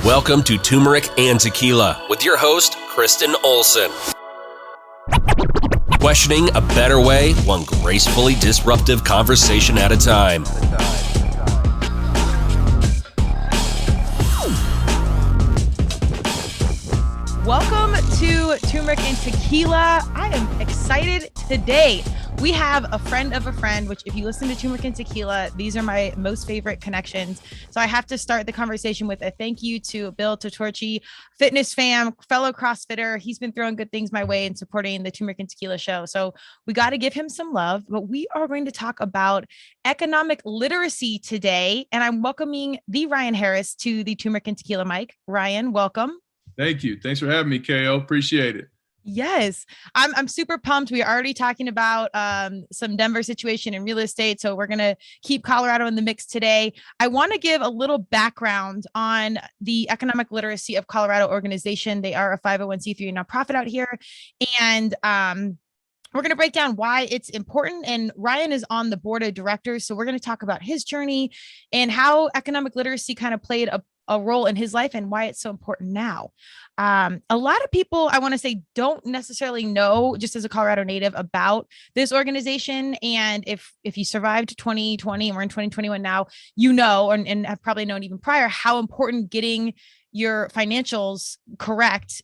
Welcome to Turmeric and Tequila with your host, Kristen Olson. Questioning a better way, one gracefully disruptive conversation at a time. Welcome to Turmeric and Tequila. I am excited today. We have a friend of a friend, which if you listen to Turmeric and Tequila, these are my most favorite connections. So I have to start the conversation with a thank you to Bill Tortorici, fitness fam, fellow CrossFitter. He's been throwing good things my way and supporting the Turmeric and Tequila show. So we got to give him some love, but we are going to talk about economic literacy today. And I'm welcoming the Ryan Harris to the Turmeric and Tequila mic. Ryan, welcome. Thank you. Thanks for having me, KO. Appreciate it. Yes, I'm super pumped. We are already talking about some Denver situation in real estate. So we're going to keep Colorado in the mix today. I want to give a little background on the Economic Literacy of Colorado organization. They are a 501c3 nonprofit out here. And we're going to break down why it's important. And Ryan is on the board of directors. So we're going to talk about his journey and how economic literacy kind of played a role in his life and why it's so important now. A lot of people, I want to say, don't necessarily know, just as a Colorado native, about this organization. And if you survived 2020 and we're in 2021 now, you know, and have probably known even prior, how important getting your financials correct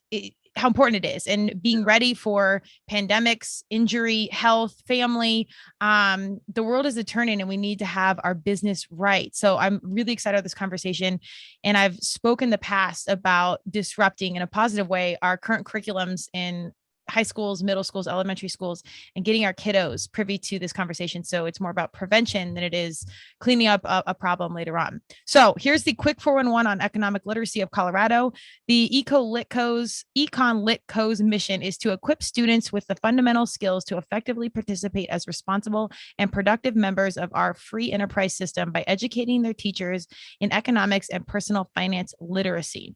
how important it is, and being ready for pandemics, injury, health, family. The world is a turning and we need to have our business right. So I'm really excited about this conversation. And I've spoken in the past about disrupting in a positive way our current curriculums in high schools, middle schools, elementary schools, and getting our kiddos privy to this conversation. So it's more about prevention than it is cleaning up a problem later on. So here's the quick 411 on economic literacy of Colorado. The EconLitCo's mission is to equip students with the fundamental skills to effectively participate as responsible and productive members of our free enterprise system by educating their teachers in economics and personal finance literacy.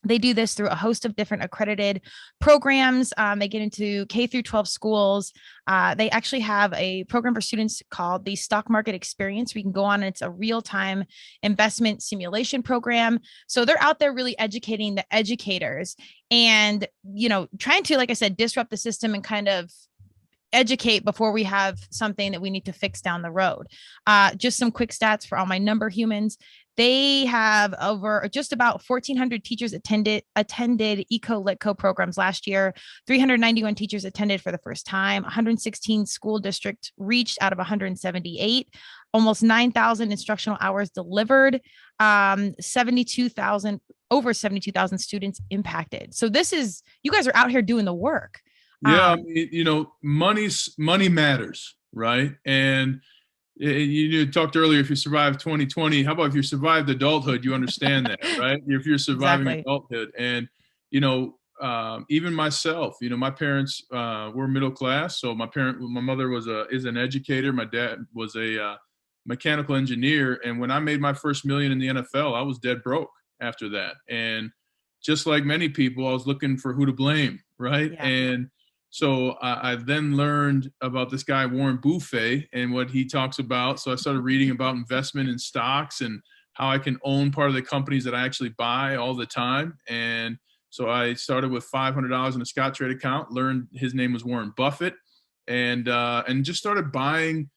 They do this through a host of different accredited programs. They get into K through 12 schools. They actually have a program for students called the Stock Market Experience. We can go on and it's a real-time investment simulation program. So they're out there really educating the educators and, you know, trying to, like I said, disrupt the system and kind of educate before we have something that we need to fix down the road. Just some quick stats for all my number humans. They have over just about 1,400 teachers attended EconLitCo programs last year. 391 teachers attended for the first time. 116 school districts reached out of 178. Almost 9,000 instructional hours delivered. Over 72,000 students impacted. So this is, you guys are out here doing the work. Yeah, I mean, you know, money matters, right? And you talked earlier, if you survived 2020, how about if you survived adulthood, you understand that, right? If you're surviving adulthood. And, you know, even myself, you know, my parents were middle class. So my mother is an educator. My dad was a mechanical engineer. And when I made my first million in the NFL, I was dead broke after that. And just like many people, I was looking for who to blame, right? Yeah. And so I then learned about this guy, Warren Buffett, and what he talks about. So I started reading about investment in stocks and how I can own part of the companies that I actually buy all the time. And so I started with $500 in a Scottrade account, learned his name was Warren Buffett, and just started buying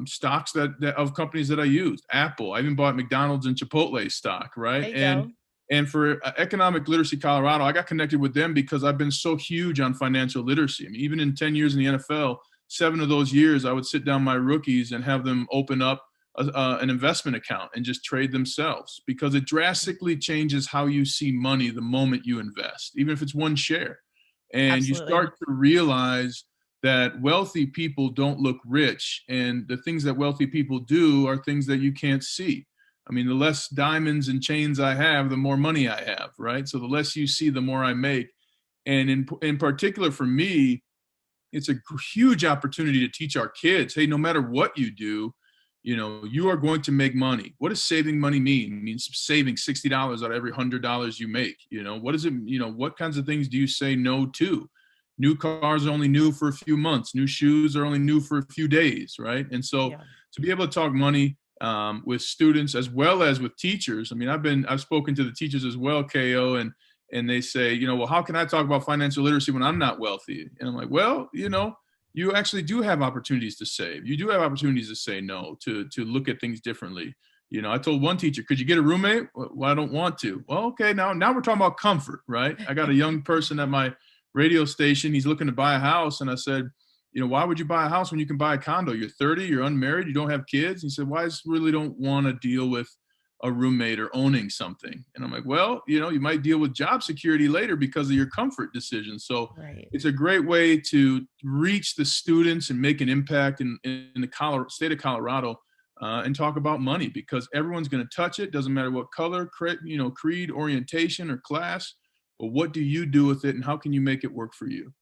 stocks that of companies that I used. Apple, I even bought McDonald's and Chipotle stock, right? And for Economic Literacy Colorado, I got connected with them because I've been so huge on financial literacy. I mean, even in 10 years in the NFL, 7 of those years, I would sit down my rookies and have them open up an investment account and just trade themselves, because it drastically changes how you see money the moment you invest, even if it's one share. And Absolutely. You start to realize that wealthy people don't look rich, and the things that wealthy people do are things that you can't see. I mean, the less diamonds and chains I have, the more money I have, right? So the less you see, the more I make. And in particular for me, it's a huge opportunity to teach our kids, hey, no matter what you do, you know, you are going to make money. What does saving money mean? It means saving $60 out of every $100 you make. You know, what does it, you know, what kinds of things do you say no to? New cars are only new for a few months. New shoes are only new for a few days, right? And so to be able to talk money, with students as well as with teachers. I mean, I've spoken to the teachers as well, KO, and they say, well, how can I talk about financial literacy when I'm not wealthy? And I'm like, well, you actually do have opportunities to save. You do have opportunities to say no, to look at things differently. I told one teacher, could you get a roommate? Well, I don't want to. Well, okay, now we're talking about comfort, right? I got a young person at my radio station. He's looking to buy a house. And I said, why would you buy a house when you can buy a condo? You're 30, you're unmarried, you don't have kids. He said, well, I just really don't want to deal with a roommate or owning something. And I'm like, well, you might deal with job security later because of your comfort decisions. So right. It's a great way to reach the students and make an impact in the state of Colorado, and talk about money, because everyone's going to touch it. Doesn't matter what color, creed, orientation, or class, but what do you do with it and how can you make it work for you?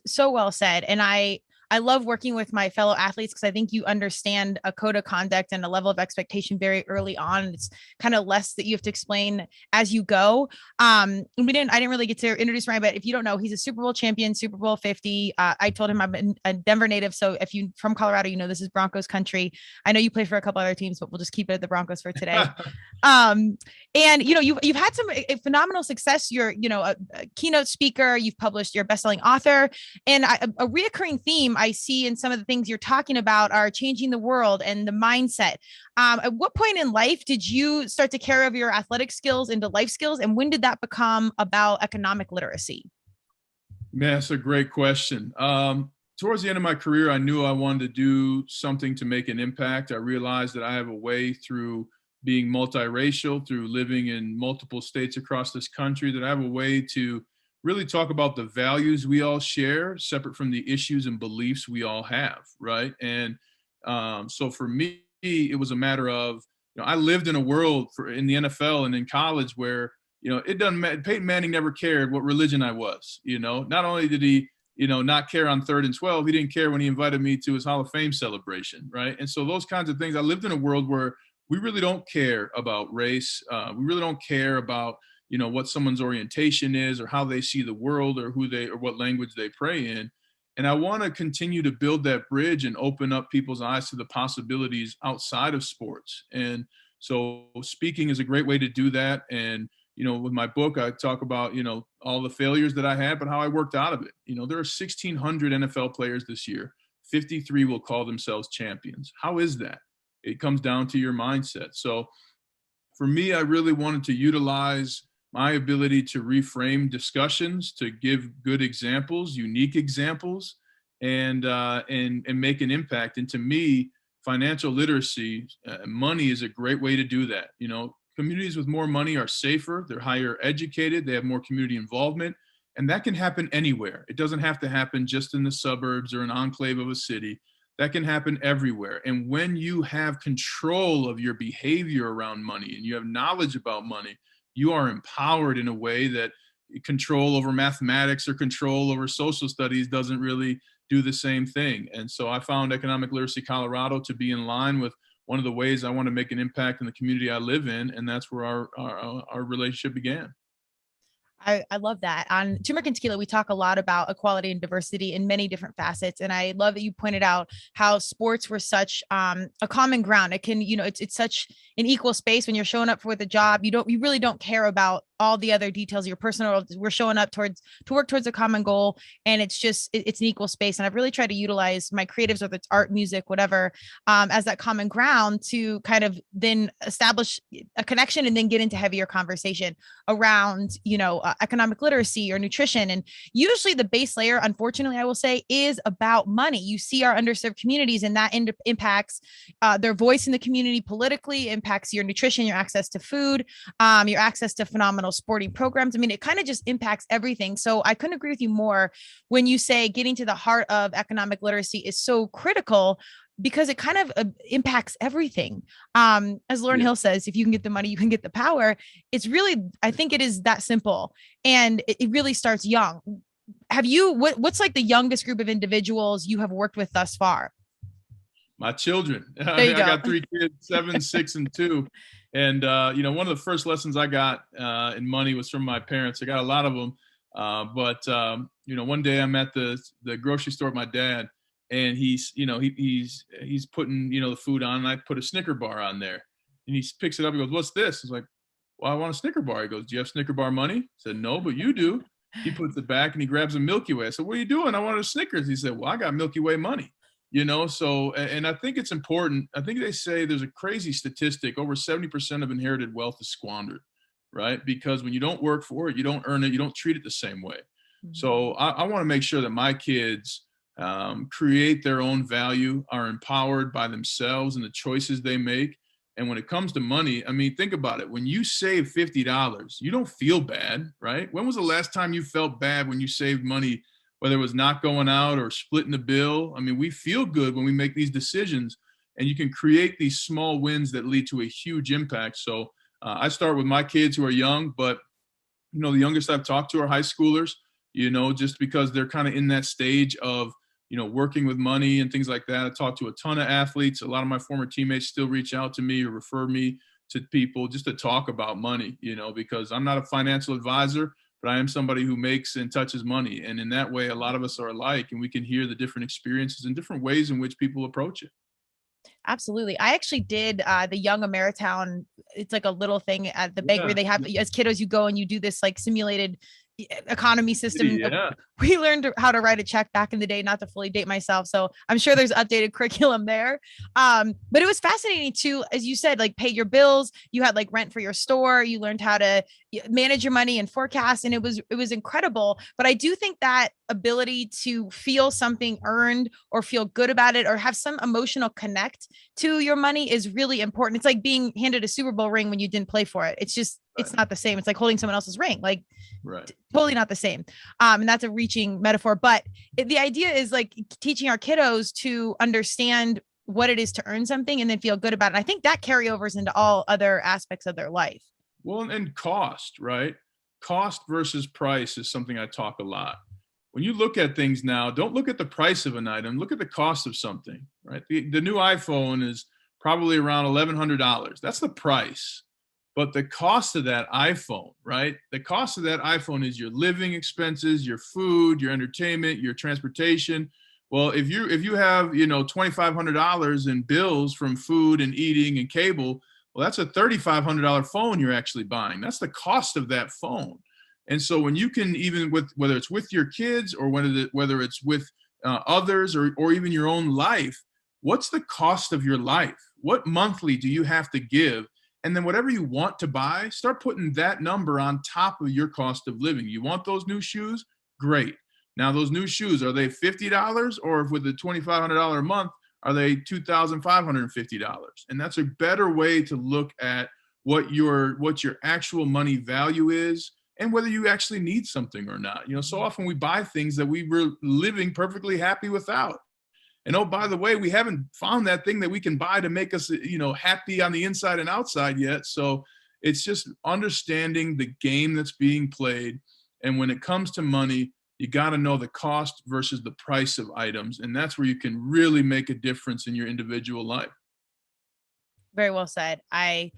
So well said. And I love working with my fellow athletes because I think you understand a code of conduct and a level of expectation very early on. It's kind of less that you have to explain as you go. I didn't really get to introduce Ryan, but if you don't know, he's a Super Bowl champion, Super Bowl 50. I told him I'm a Denver native. So if you from Colorado, this is Broncos country. I know you play for a couple other teams, but we'll just keep it at the Broncos for today. And you've had some phenomenal success. You're, a keynote speaker, you've published, you're a best-selling author, and a reoccurring theme I see in some of the things you're talking about are changing the world and the mindset. At what point in life did you start to carry over your athletic skills into life skills? And when did that become about economic literacy? Man, that's a great question. Towards the end of my career, I knew I wanted to do something to make an impact. I realized that I have a way through being multiracial, through living in multiple states across this country, that I have a way to really talk about the values we all share, separate from the issues and beliefs we all have, right? And so for me, it was a matter of, I lived in a world in the NFL and in college where, it doesn't matter. Peyton Manning never cared what religion I was. Not only did he, not care on 3rd and 12, he didn't care when he invited me to his Hall of Fame celebration, right? And so those kinds of things, I lived in a world where we really don't care about race. We really don't care about, what someone's orientation is or how they see the world or or what language they pray in. And I want to continue to build that bridge and open up people's eyes to the possibilities outside of sports. And so speaking is a great way to do that. And, with my book, I talk about, all the failures that I had, but how I worked out of it. There are 1,600 NFL players this year. 53 will call themselves champions. How is that? It comes down to your mindset. So for me, I really wanted to utilize my ability to reframe discussions, to give good examples, unique examples, and make an impact. And to me, financial literacy, money is a great way to do that. Communities with more money are safer, they're higher educated, they have more community involvement, and that can happen anywhere. It doesn't have to happen just in the suburbs or an enclave of a city. That can happen everywhere. And when you have control of your behavior around money and you have knowledge about money, you are empowered in a way that control over mathematics or control over social studies doesn't really do the same thing. And so I found Economic Literacy Colorado to be in line with one of the ways I want to make an impact in the community I live in. And that's where our relationship began. I love that. On Turmeric and Tequila, we talk a lot about equality and diversity in many different facets. And I love that you pointed out how sports were such a common ground. It can, it's such an equal space when you're showing up for the job. You really don't care about all the other details of your personal. We're showing up to work towards a common goal. And it's an equal space. And I've really tried to utilize my creatives, whether it's art, music, whatever, as that common ground to kind of then establish a connection and then get into heavier conversation around, economic literacy or nutrition. And usually the base layer, unfortunately, I will say, is about money. You see our underserved communities, and that impacts their voice in the community politically, impacts your nutrition, your access to food, your access to phenomenal sporting programs. I mean, it kind of just impacts everything. So I couldn't agree with you more when you say getting to the heart of economic literacy is so critical, because it kind of impacts everything. As Lauryn Hill says, if you can get the money, you can get the power. It's really, I think it is that simple. And it really starts young. What's like the youngest group of individuals you have worked with thus far? My children. I got 3 kids, 7, 6, and 2. And, one of the first lessons I got in money was from my parents. I got a lot of them. But one day I'm at the grocery store with my dad, and he's, he's putting, the food on, and I put a Snicker bar on there, and he picks it up. He goes, "What's this?" I was like, "Well, I want a Snicker bar." He goes, "Do you have Snicker bar money?" I said, "No, but you do." He puts it back and he grabs a Milky Way. I said, "What are you doing?" "I wanted a Snickers." He said, "Well, I got Milky Way money." So, and I think it's important. I think they say there's a crazy statistic: over 70% of inherited wealth is squandered, right? Because when you don't work for it, you don't earn it, you don't treat it the same way. So I want to make sure that my kids create their own value, are empowered by themselves and the choices they make. And when it comes to money, I mean, think about it. When you save $50, you don't feel bad, right? When was the last time you felt bad when you saved money, whether it was not going out or splitting the bill? I mean, we feel good when we make these decisions, and you can create these small wins that lead to a huge impact. So I start with my kids who are young, but, the youngest I've talked to are high schoolers, just because they're kind of in that stage of, working with money and things like that. I talk to a ton of athletes. A lot of my former teammates still reach out to me or refer me to people just to talk about money, because I'm not a financial advisor, but I am somebody who makes and touches money. And in that way, a lot of us are alike, and we can hear the different experiences and different ways in which people approach it. Absolutely. I actually did the Young Ameritown. It's like a little thing at the bakery. They have, as kiddos, you go and you do this like simulated economy system. Yeah. We learned how to write a check back in the day, not to fully date myself. So I'm sure there's updated curriculum there. But it was fascinating to, as you said, like pay your bills. You had like rent for your store. You learned how to manage your money and forecast. And it was incredible. But I do think that ability to feel something earned or feel good about it or have some emotional connect to your money is really important. It's like being handed a Super Bowl ring when you didn't play for it. It's just, it's not the same. It's like holding someone else's ring, like totally not the same. And that's a reaching metaphor, but the idea is like teaching our kiddos to understand what it is to earn something and then feel good about it. And I think that carryovers into all other aspects of their life. Well, and cost, right? Cost versus price is something I talk a lot. When you look at things now, don't look at the price of an item, look at the cost of something, right? The new iPhone is probably around $1,100. That's the price. But the cost of that iPhone, right? The cost of that iPhone is your living expenses, your food, your entertainment, your transportation. Well, if you have, $2,500 in bills from food and eating and cable, well, that's a $3,500 phone you're actually buying. That's the cost of that phone. And so when you can, even with, whether it's with your kids or whether it's with others or even your own life, what's the cost of your life? What monthly do you have to give? And then whatever you want to buy, start putting that number on top of your cost of living. You want those new shoes? Great. Now, those new shoes, are they $50? Or if with the $2,500 a month, are they $2,550? And that's a better way to look at what your actual money value is and whether you actually need something or not. So often we buy things that we were living perfectly happy without. And oh, by the way, we haven't found that thing that we can buy to make us, happy on the inside and outside yet. So it's just understanding the game that's being played. And when it comes to money, you got to know the cost versus the price of items. And that's where you can really make a difference in your individual life. Very well said. I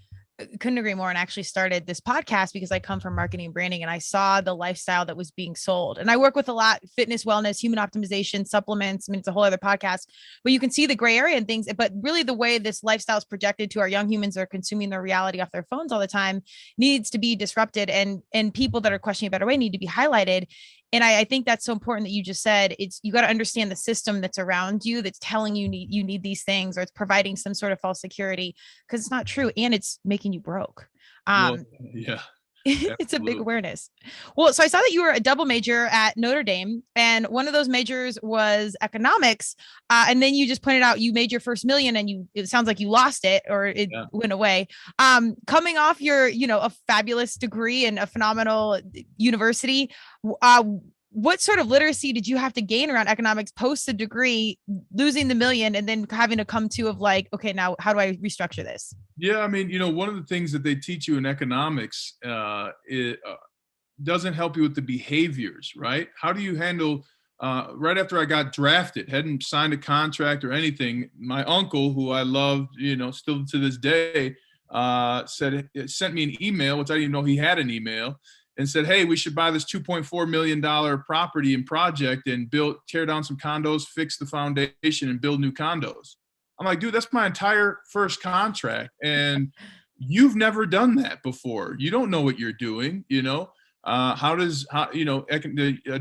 couldn't agree more, and actually started this podcast because I come from marketing and branding and I saw the lifestyle that was being sold. And I work with a lot: fitness, wellness, human optimization, supplements. I mean, it's a whole other podcast, but you can see the gray area and things. But really the way this lifestyle is projected to our young humans that are consuming their reality off their phones all the time needs to be disrupted, and people that are questioning a better way need to be highlighted. And I think that's so important that you just said, you got to understand the system that's around you that's telling you need these things, or it's providing some sort of false security, because it's not true. And it's making you broke. Yeah. It's a big awareness. Well, so I saw that you were a double major at Notre Dame, and one of those majors was economics. And then you just pointed out you made your first million, and it sounds like you lost it, or it went away. Coming off your, a fabulous degree and a phenomenal university, what sort of literacy did you have to gain around economics post the degree, losing the million, and then having to come to of like, okay, now how do I restructure this? Yeah, I mean, one of the things that they teach you in economics doesn't help you with the behaviors, right? How do you handle, right after I got drafted, hadn't signed a contract or anything, my uncle, who I loved, still to this day, sent me an email, which I didn't even know he had an email. and said, hey, we should buy this $2.4 million property and project and tear down some condos, fix the foundation, and build new condos. I'm like, dude, that's my entire first contract. And you've never done that before. You don't know what you're doing, you know? A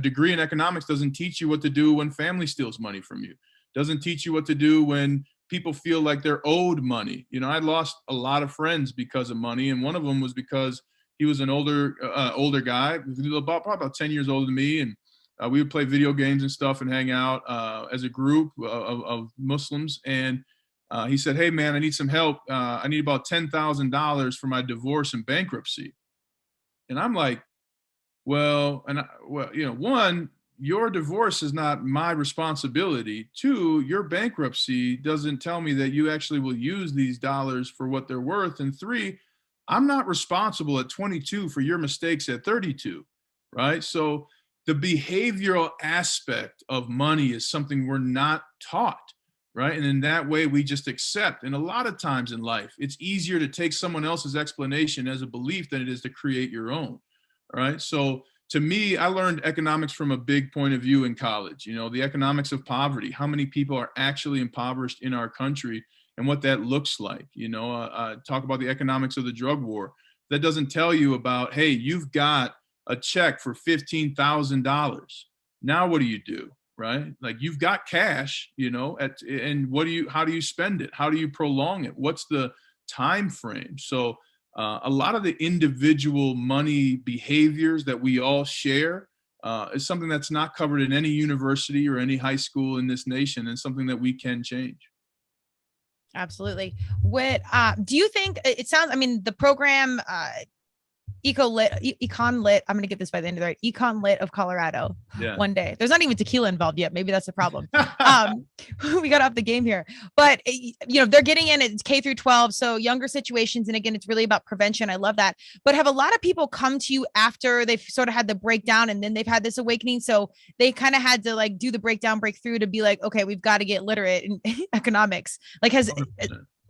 degree in economics doesn't teach you what to do when family steals money from you. Doesn't teach you what to do when people feel like they're owed money. You know, I lost a lot of friends because of money. And one of them was because he was an older guy, about 10 years older than me. And we would play video games and stuff and hang out as a group of Muslims. And he said, hey, man, I need some help. I need about $10,000 for my divorce and bankruptcy. And I'm like, one, your divorce is not my responsibility. Two, your bankruptcy doesn't tell me that you actually will use these dollars for what they're worth. And three, I'm not responsible at 22 for your mistakes at 32, right? So the behavioral aspect of money is something we're not taught, right? And in that way, we just accept. And a lot of times in life, it's easier to take someone else's explanation as a belief than it is to create your own, right? So to me, I learned economics from a big point of view in college, you know, the economics of poverty, how many people are actually impoverished in our country and what that looks like. You know, talk about the economics of the drug war. That doesn't tell you about, hey, you've got a check for $15,000. Now what do you do, right? Like you've got cash, you know, and how do you spend it? How do you prolong it? What's the time frame? So a lot of the individual money behaviors that we all share is something that's not covered in any university or any high school in this nation, and something that we can change. Absolutely. What do you think? It sounds, I mean, the program EconLit, I'm going to get this by the end of the right, EconLit of Colorado. Yeah. One day. There's not even tequila involved yet. Maybe that's the problem. We got off the game here, but you know, they're getting in, it's K through 12. So younger situations. And again, it's really about prevention. I love that. But have a lot of people come to you after they've sort of had the breakdown and then they've had this awakening? So they kind of had to like do the breakthrough to be like, okay, we've got to get literate in economics. Like 100%.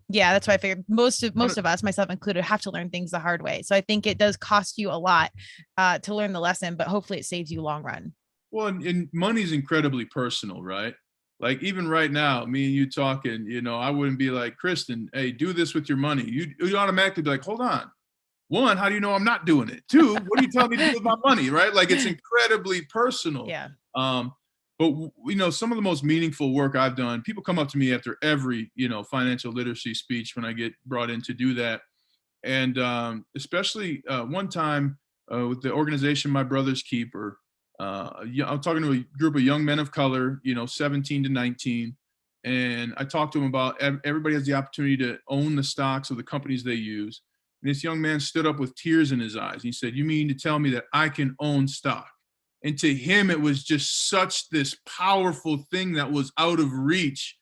Yeah, that's why I figured most of us, myself included, have to learn things the hard way. So I think it does cost you a lot to learn the lesson, but hopefully it saves you long run. Well, and money's incredibly personal, right? Like even right now, me and you talking, you know, I wouldn't be like, Kristen, hey, do this with your money. You automatically be like, hold on. One, how do you know I'm not doing it? Two, what are you telling me to do with my money, right? Like it's incredibly personal. Yeah. But, you know, some of the most meaningful work I've done, people come up to me after every, you know, financial literacy speech when I get brought in to do that. And especially one time with the organization My Brother's Keeper, I'm talking to a group of young men of color, you know, 17 to 19. And I talked to them about everybody has the opportunity to own the stocks of the companies they use. And this young man stood up with tears in his eyes. He said, you mean to tell me that I can own stock? And to him, it was just such this powerful thing that was out of reach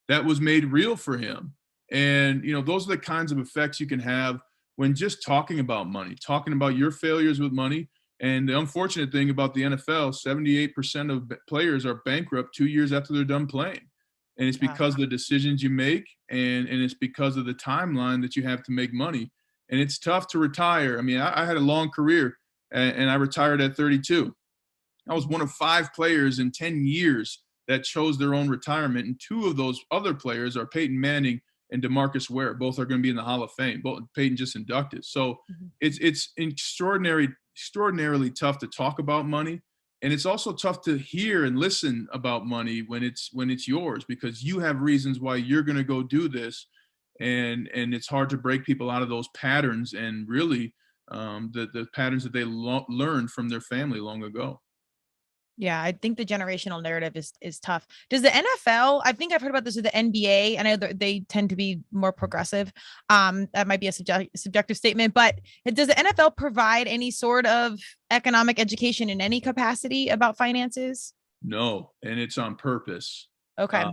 that was made real for him. And, you know, those are the kinds of effects you can have when just talking about money, talking about your failures with money. And the unfortunate thing about the NFL, 78% of players are bankrupt 2 years after they're done playing. And it's because of the decisions you make, and it's because of the timeline that you have to make money. And it's tough to retire. I mean, I had a long career, and I retired at 32. I was one of 5 players in 10 years that chose their own retirement. And 2 of those other players are Peyton Manning and DeMarcus Ware. Both are going to be in the Hall of Fame. Both Peyton just inducted. So it's extraordinarily tough to talk about money. And it's also tough to hear and listen about money when it's yours, because you have reasons why you're going to go do this. And it's hard to break people out of those patterns and really the patterns that they learned from their family long ago. Yeah, I think the generational narrative is tough. Does the NFL, I think I've heard about this with the NBA. I know they tend to be more progressive. That might be a subjective statement, but does the NFL provide any sort of economic education in any capacity about finances? No, and it's on purpose. Okay.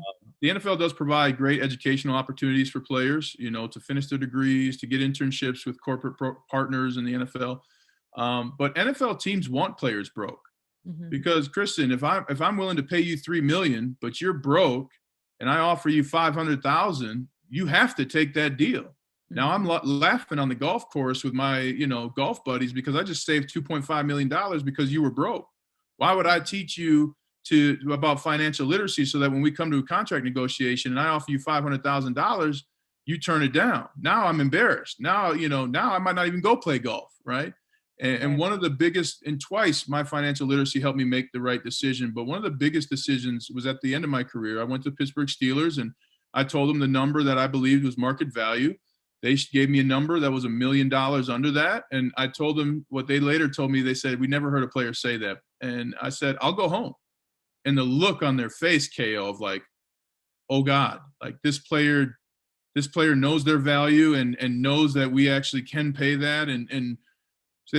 The NFL does provide great educational opportunities for players, you know, to finish their degrees, to get internships with corporate partners in the NFL. But NFL teams want players broke. Because Kristen, if I'm willing to pay you $3 million, but you're broke, and I offer you $500,000, you have to take that deal. Now I'm laughing on the golf course with my, golf buddies because I just saved $2.5 million because you were broke. Why would I teach you about financial literacy so that when we come to a contract negotiation and I offer you $500,000, you turn it down? Now I'm embarrassed. Now, now I might not even go play golf, right? And one of the biggest, and twice my financial literacy helped me make the right decision. But one of the biggest decisions was at the end of my career. I went to Pittsburgh Steelers and I told them the number that I believed was market value. They gave me a number that was $1 million under that. And I told them what they later told me. They said, we never heard a player say that. And I said, I'll go home. And the look on their face, KO, of like, oh God, like this player knows their value and knows that we actually can pay that. And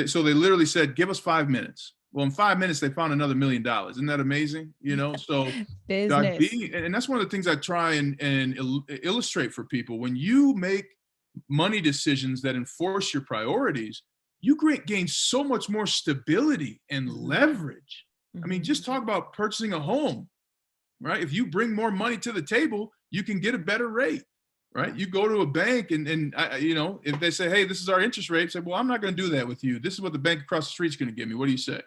so they literally said, give us 5 minutes. Well, in 5 minutes, they found another $1 million. Isn't that amazing? So business. And that's one of the things I try and illustrate for people. When you make money decisions that enforce your priorities, you gain so much more stability and leverage. I mean, just talk about purchasing a home, right? If you bring more money to the table, you can get a better rate, right? You go to a bank and if they say, hey, this is our interest rate, say, well, I'm not going to do that with you. This is what the bank across the street is going to give me. What do you say?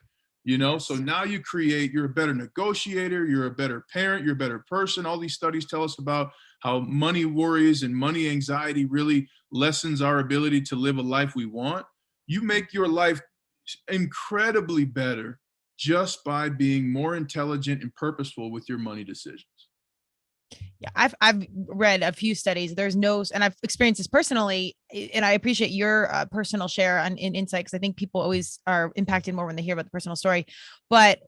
So now you're a better negotiator, you're a better parent, you're a better person. All these studies tell us about how money worries and money anxiety really lessens our ability to live a life we want. You make your life incredibly better just by being more intelligent and purposeful with your money decisions. Yeah, I've read a few studies. And I've experienced this personally, and I appreciate your personal share in insight, because I think people always are impacted more when they hear about the personal story. But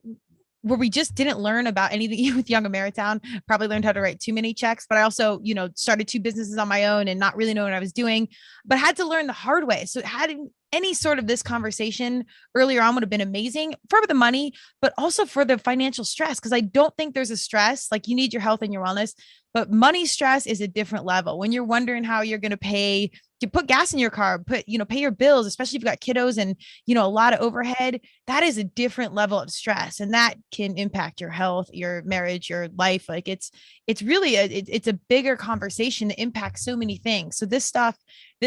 where we just didn't learn about anything with Young Ameritown, probably learned how to write too many checks, but I also, started 2 businesses on my own and not really knowing what I was doing, but had to learn the hard way. So having any sort of this conversation earlier on would have been amazing for the money, but also for the financial stress. Cause I don't think there's a stress, like you need your health and your wellness, but money stress is a different level. When you're wondering how you're going to put gas in your car, pay your bills, especially if you've got kiddos and, a lot of overhead, that is a different level of stress. And that can impact your health, your marriage, your life. Like it's really it's a bigger conversation that impacts so many things. So this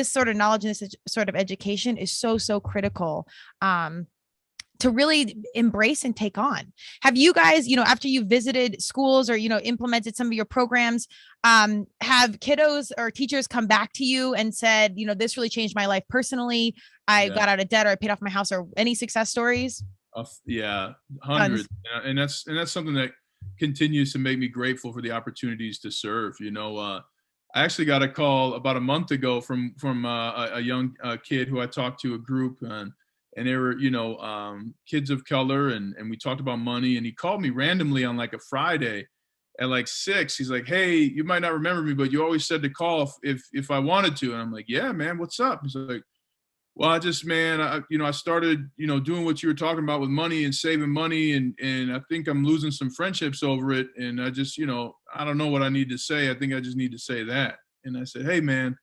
sort of knowledge and this sort of education is so critical. To really embrace and take on. Have you guys, after you visited schools or, implemented some of your programs, have kiddos or teachers come back to you and said, this really changed my life personally. I got out of debt, or I paid off my house, or any success stories? Yeah, hundreds. And that's something that continues to make me grateful for the opportunities to serve. I actually got a call about a month ago from a young kid who I talked to, a group, and they were, kids of color, and we talked about money. And he called me randomly on like a Friday at like 6. He's like, hey, you might not remember me, but you always said to call if I wanted to. And I'm like, yeah, man, what's up? He's like, well, I started, doing what you were talking about with money and saving money. And I think I'm losing some friendships over it. And I just, I don't know what I need to say. I think I just need to say that. And I said, hey, man,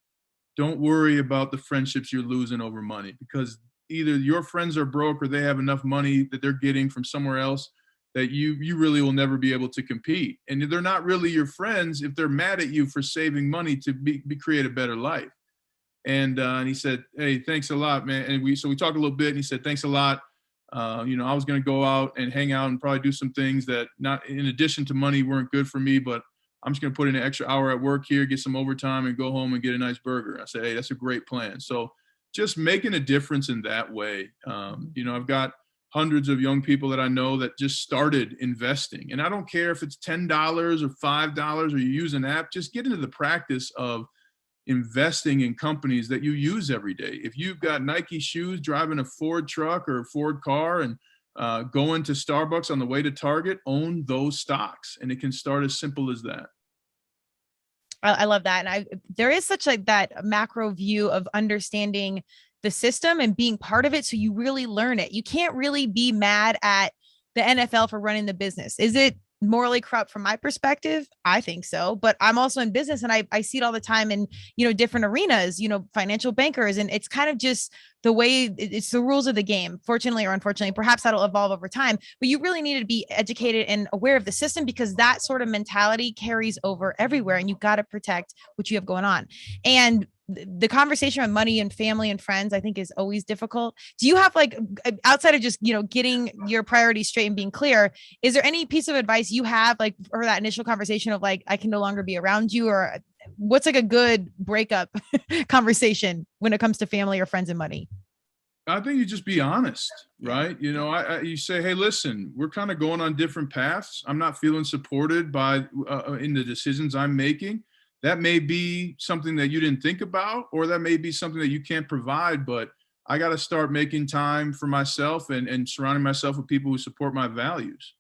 don't worry about the friendships you're losing over money, because either your friends are broke or they have enough money that they're getting from somewhere else that you really will never be able to compete. And they're not really your friends if they're mad at you for saving money to create a better life. And he said, hey, thanks a lot, man. And we talked a little bit, and he said, thanks a lot. I was going to go out and hang out and probably do some things that, not in addition to money, weren't good for me, but I'm just going to put in an extra hour at work here, get some overtime, and go home and get a nice burger. I said, hey, that's a great plan. So just making a difference in that way. I've got hundreds of young people that I know that just started investing. And I don't care if it's $10 or $5 or you use an app, just get into the practice of investing in companies that you use every day. If you've got Nike shoes, driving a Ford truck or a Ford car, and going to Starbucks on the way to Target, own those stocks. And it can start as simple as that. I love that. And there is such like that macro view of understanding the system and being part of it. So you really learn it. You can't really be mad at the NFL for running the business. Is it morally corrupt from my perspective? I think so, but I'm also in business, and I see it all the time in, different arenas, financial bankers. And it's kind of just the way it's the rules of the game, fortunately or unfortunately. Perhaps that'll evolve over time, but you really need to be educated and aware of the system, because that sort of mentality carries over everywhere, and you got to protect what you have going on. And the conversation on money and family and friends, I think, is always difficult. Do you have, like, outside of just, getting your priorities straight and being clear, is there any piece of advice you have, like, for that initial conversation of like, I can no longer be around you, or what's like a good breakup conversation when it comes to family or friends and money? I think you just be honest, right? You say, hey, listen, we're kind of going on different paths. I'm not feeling supported by in the decisions I'm making. That may be something that you didn't think about, or that may be something that you can't provide, but I got to start making time for myself and surrounding myself with people who support my values.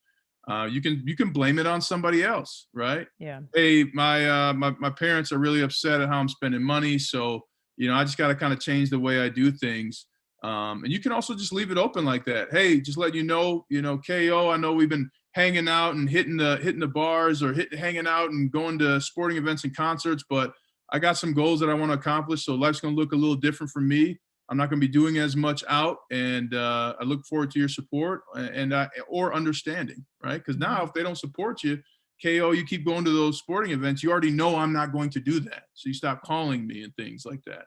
You can blame it on somebody else, right? Yeah. Hey, my parents are really upset at how I'm spending money, so I just got to kind of change the way I do things. And you can also just leave it open like that. Hey, just let KO, I know we've been hanging out and hitting the bars, or hanging out and going to sporting events and concerts, but I got some goals that I want to accomplish. So life's going to look a little different for me. I'm not going to be doing as much out, and I look forward to your support or understanding, right? Because now if they don't support you, KO, you keep going to those sporting events, you already know I'm not going to do that. So you stop calling me and things like that.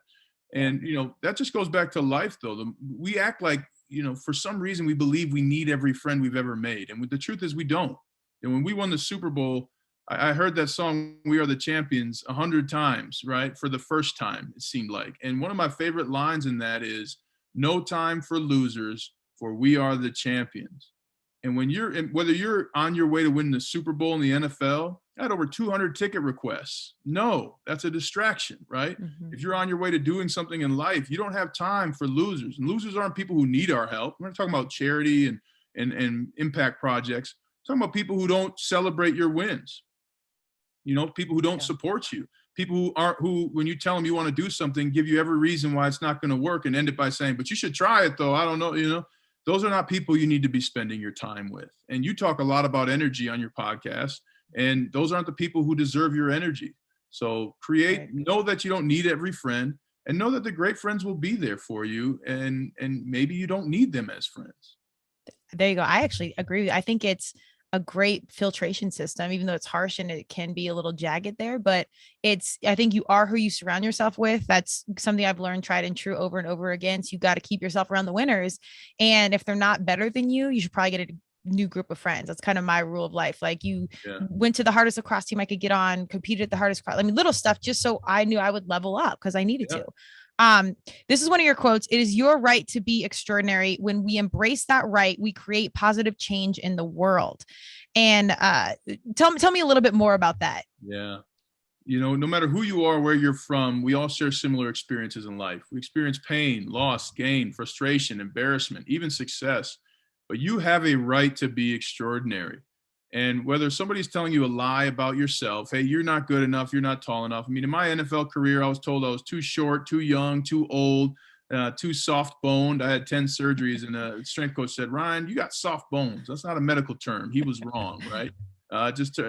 And, that just goes back to life, though. We act like, for some reason we believe we need every friend we've ever made. And the truth is we don't. And when we won the Super Bowl, I heard that song, We Are the Champions, 100 times, right? For the first time, it seemed like. And one of my favorite lines in that is, no time for losers, for we are the champions. And whether you're on your way to win the Super Bowl in the NFL, I had over 200 ticket requests. No, that's a distraction, right? Mm-hmm. If you're on your way to doing something in life, you don't have time for losers. And losers aren't people who need our help. We're not talking about charity and impact projects. We're talking about people who don't celebrate your wins. People who don't support you. People who, when you tell them you want to do something, give you every reason why it's not going to work and end it by saying, but you should try it though. I don't know, Those are not people you need to be spending your time with. And you talk a lot about energy on your podcast, and those aren't the people who deserve your energy. So know that you don't need every friend, and know that the great friends will be there for you. And maybe you don't need them as friends. There you go. I actually agree. I think it's a great filtration system, even though it's harsh and it can be a little jagged there, but I think you are who you surround yourself with. That's something I've learned, tried and true, over and over again. So you got to keep yourself around the winners. And if they're not better than you, you should probably get a new group of friends. That's kind of my rule of life. Like, you went to the hardest lacrosse team I could get on, competed at the hardest, little stuff, just so I knew I would level up, because I needed to. This is one of your quotes. It is your right to be extraordinary. When we embrace that right, we create positive change in the world. And tell me a little bit more about that. Yeah. No matter who you are, where you're from, we all share similar experiences in life. We experience pain, loss, gain, frustration, embarrassment, even success. But you have a right to be extraordinary. And whether somebody's telling you a lie about yourself, hey, you're not good enough, you're not tall enough. I mean, in my NFL career, I was told I was too short, too young, too old, too soft boned. I had 10 surgeries, and a strength coach said, Ryan, you got soft bones. That's not a medical term. He was wrong, right?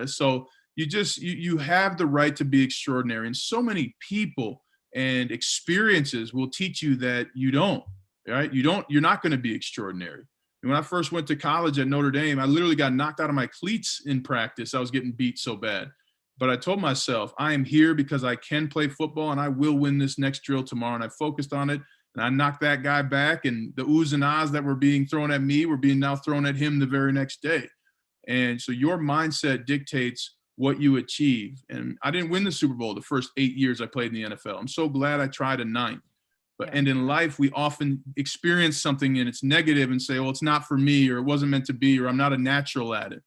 So you have the right to be extraordinary. And so many people and experiences will teach you that you don't, right? You're not going to be extraordinary. And when I first went to college at Notre Dame, I literally got knocked out of my cleats in practice. I was getting beat so bad. But I told myself, I am here because I can play football, and I will win this next drill tomorrow. And I focused on it, and I knocked that guy back, and the oohs and ahs that were being thrown at me were being now thrown at him the very next day. And so your mindset dictates what you achieve. And I didn't win the Super Bowl the first 8 years I played in the NFL. I'm so glad I tried a ninth. And in life, we often experience something and it's negative and say, well, it's not for me, or it wasn't meant to be, or I'm not a natural at it.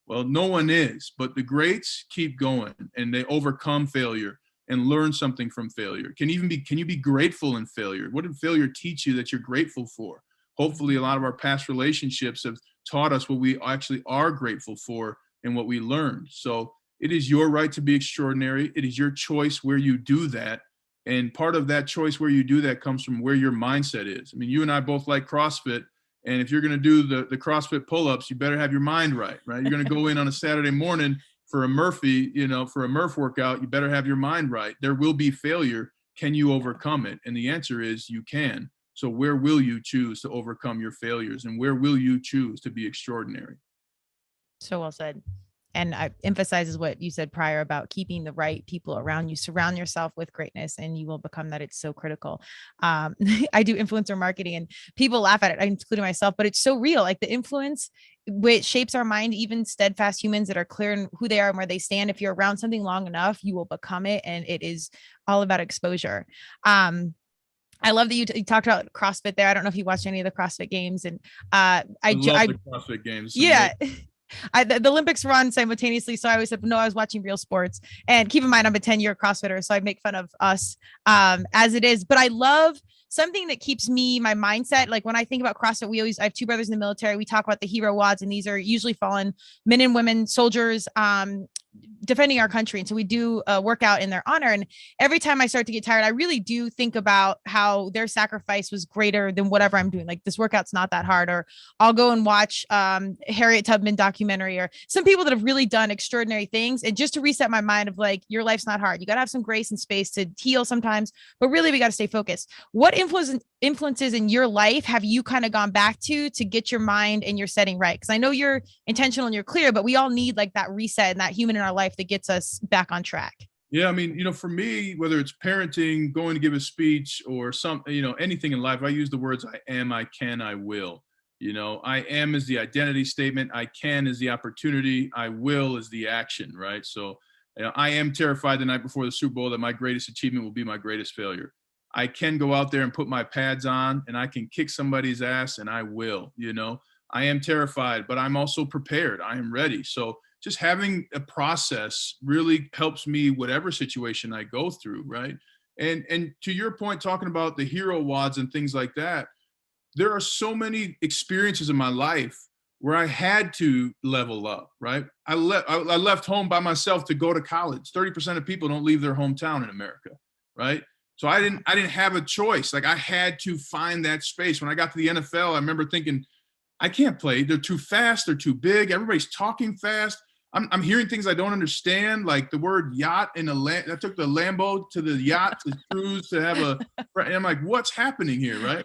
Well, no one is, but the greats keep going, and they overcome failure and learn something from failure. Can you be grateful in failure? What did failure teach you that you're grateful for? Hopefully a lot of our past relationships have taught us what we actually are grateful for and what we learned. So it is your right to be extraordinary. It is your choice where you do that. And part of that choice where you do that comes from where your mindset is. I mean, you and I both like CrossFit. And if you're going to do the CrossFit pull-ups, you better have your mind right? You're going to go in on a Saturday morning for a Murph workout. You better have your mind right. There will be failure. Can you overcome it? And the answer is you can. So where will you choose to overcome your failures? And where will you choose to be extraordinary? So well said. And I emphasizes what you said prior about keeping the right people around you. Surround yourself with greatness and you will become that. It's so critical. I do influencer marketing and people laugh at it, including myself, but it's so real. Like the influence, which shapes our mind, even steadfast humans that are clear in who they are and where they stand. If you're around something long enough, you will become it. And it is all about exposure. I love that you talked about CrossFit there. I don't know if you watched any of the CrossFit games, and I love the CrossFit games. Yeah. The Olympics run simultaneously. So I always said, no, I was watching real sports. And keep in mind, I'm a 10-year CrossFitter, so I make fun of us as it is. But I love something that keeps my mindset. Like when I think about CrossFit, I have two brothers in the military. We talk about the hero WODs, and these are usually fallen men and women soldiers defending our country. And so we do a workout in their honor. And every time I start to get tired, I really do think about how their sacrifice was greater than whatever I'm doing. Like this workout's not that hard, or I'll go and watch Harriet Tubman documentary, or some people that have really done extraordinary things. And just to reset my mind of like, your life's not hard. You got to have some grace and space to heal sometimes, but really we got to stay focused. What influences in your life have you kind of gone back to get your mind and your setting right? Because I know you're intentional and you're clear, but we all need like that reset and that human in our life that gets us back on track. Yeah, I mean, for me, whether it's parenting, going to give a speech, or anything in life, I use the words I am, I can, I will. I am is the identity statement. I can is the opportunity. I will is the action, right? So I am terrified the night before the Super Bowl that my greatest achievement will be my greatest failure. I can go out there and put my pads on and I can kick somebody's ass, and I will. I am terrified, but I'm also prepared. I am ready. So just having a process really helps me whatever situation I go through, right? And to your point, talking about the hero WODs and things like that, there are so many experiences in my life where I had to level up, right? I left home by myself to go to college. 30% of people don't leave their hometown in America, right? So I didn't have a choice. Like I had to find that space. When I got to the NFL, I remember thinking, I can't play. They're too fast. They're too big. Everybody's talking fast. I'm hearing things I don't understand, like the word yacht in I took the Lambo to the yacht to cruise to have and I'm like, what's happening here, right?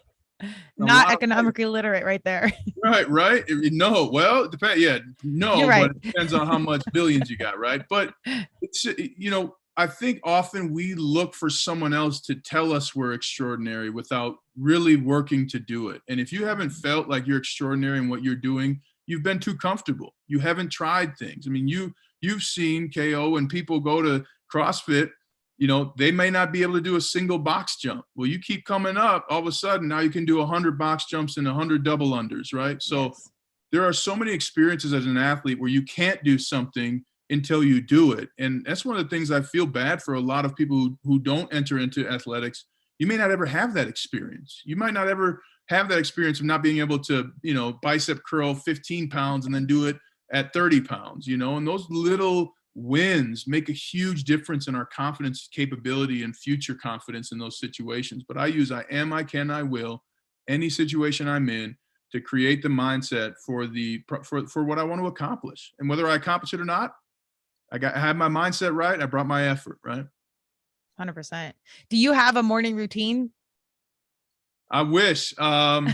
Not economically literate right there. Right. No, well, it depends. Yeah, no, You're right. But it depends on how much billions you got, right? But it's, I think often we look for someone else to tell us we're extraordinary without really working to do it. And if you haven't felt like you're extraordinary in what you're doing, you've been too comfortable. You haven't tried things. I mean, you've seen KO when people go to CrossFit, they may not be able to do a single box jump. Well, you keep coming up, all of a sudden now you can do 100 box jumps and 100 double unders, right? So yes. There are so many experiences as an athlete where you can't do something until you do it. And that's one of the things I feel bad for a lot of people who don't enter into athletics. You may not ever have that experience. You might not ever have that experience of not being able to, bicep curl 15 pounds and then do it at 30 pounds, and those little wins make a huge difference in our confidence, capability, and future confidence in those situations. But I use I am, I can, I will, any situation I'm in, to create the mindset for what I want to accomplish. And whether I accomplish it or not, I had my mindset right. I brought my effort, right? 100%. Do you have a morning routine? I wish, 3